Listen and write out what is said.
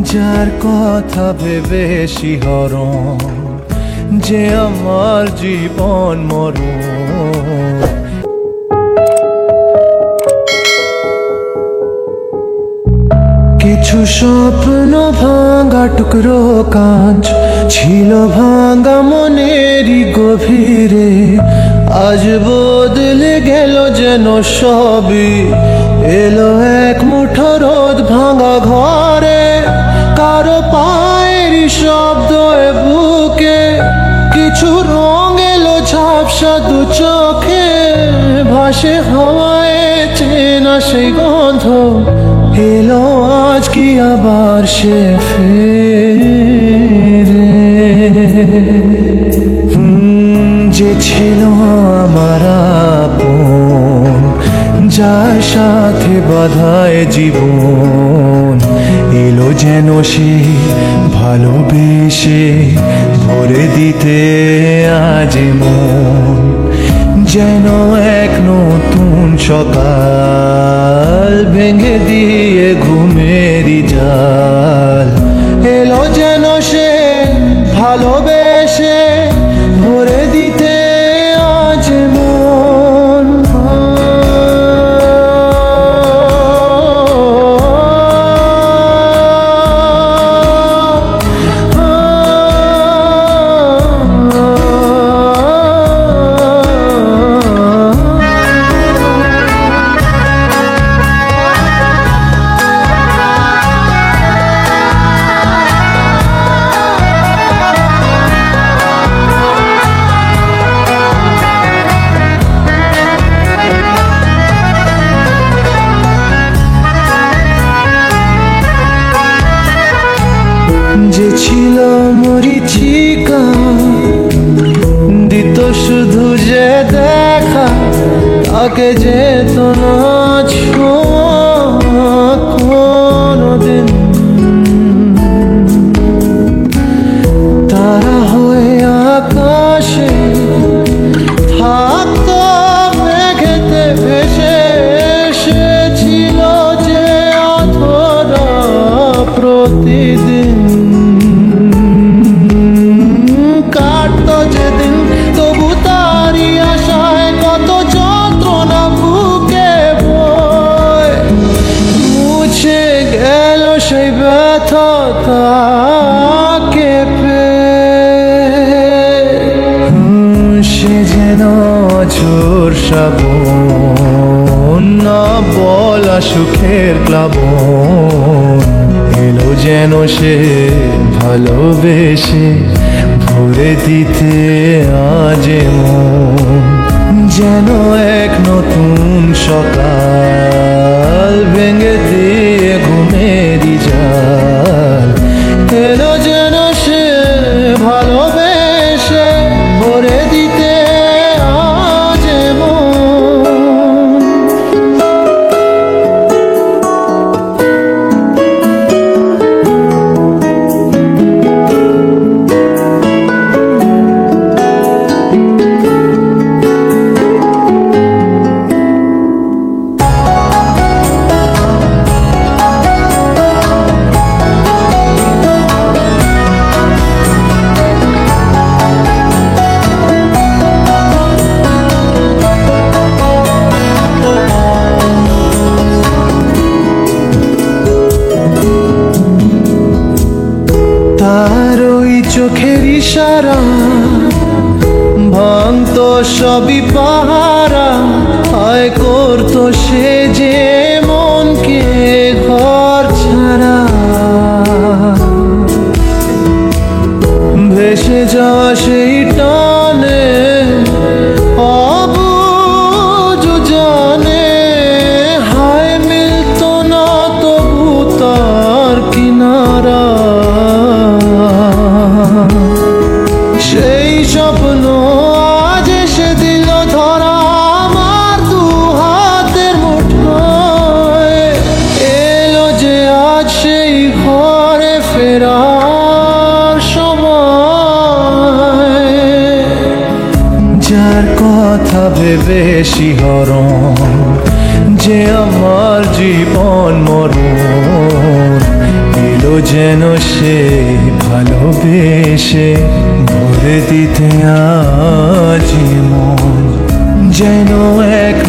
যার কথা ভেবে শিহরণ যে আমার জীবন মরণ। কিছু স্বপ্ন ভাঙা টুকরো কাঁচ ছিল ভাঙা মনেরই গভীরে, আজ বদলে গেল যেন সবই। এলো এক মুঠো রোদ ভাঙা ঘরে, কারো পায়েরই শব্দ বুকে, কিছু রং এলো ঝাপসা দু চোখে, ভাসে হাওয়ায় চেনা সেই গন্ধ। এলো আজ কি আবার সে ফেরে, যে ছিল আমার আপন, যার সাথে বাঁধায় জীবন। এলো যেন সে ভালোবেসে ভরে দিতে আজ মন, যেন এক নতুন সকাল ভেঙে দিয়ে ঘুমেরই জাল। এলো যেন সে ভালোবেসে ভরে দিতে আজ মন। যে ছিল মরিচিকা, দিত শুধু যে দেখা, তাকে যেত না ছোঁয়া কোনোদিন। তারা হয়ে আকাশে থাকতো মেঘেতে ভেসে, এসেছিল যে অধরা প্রতিদিন। কাটতো যেদিন তবু তারই আশায় কত যন্ত্রণা বুকে বয়, মুছে গেল সেই ব্যথা তাকে সে যেন ঝোর শ্রাবণ, না বলা সুখের প্লাবন। এলো যেন সে ভালোবেসে ভরে দিতে আজ মন, যেন এক নতুন সকাল ভেঙে দিয়ে ঘুমেরই জাল। এলো যেন সে ভালোবেসে ভরে দিতে আজ মন। তার ওই চোখের ইশারা ভাঙতো সবই পাহারা, আয় করতো সে যে মনকে ঘর ছাড়া। ভেসে যাওয়া সেই টানে অবুঝ জানে, হায় মিলতো না তবু তার কিনারা। সেই স্বপ্ন আজ এসে দিল ধরা আমার দু হাতের মুঠোয়। এলো যে আজ সেই ঘরে ফেরার সময়, যার কথা ভেবে শিহরণ যে আমার জীবন মরণ। এলো যে যেন সে ভালোবেসে ভরে দিতে আজি মন, যেন এক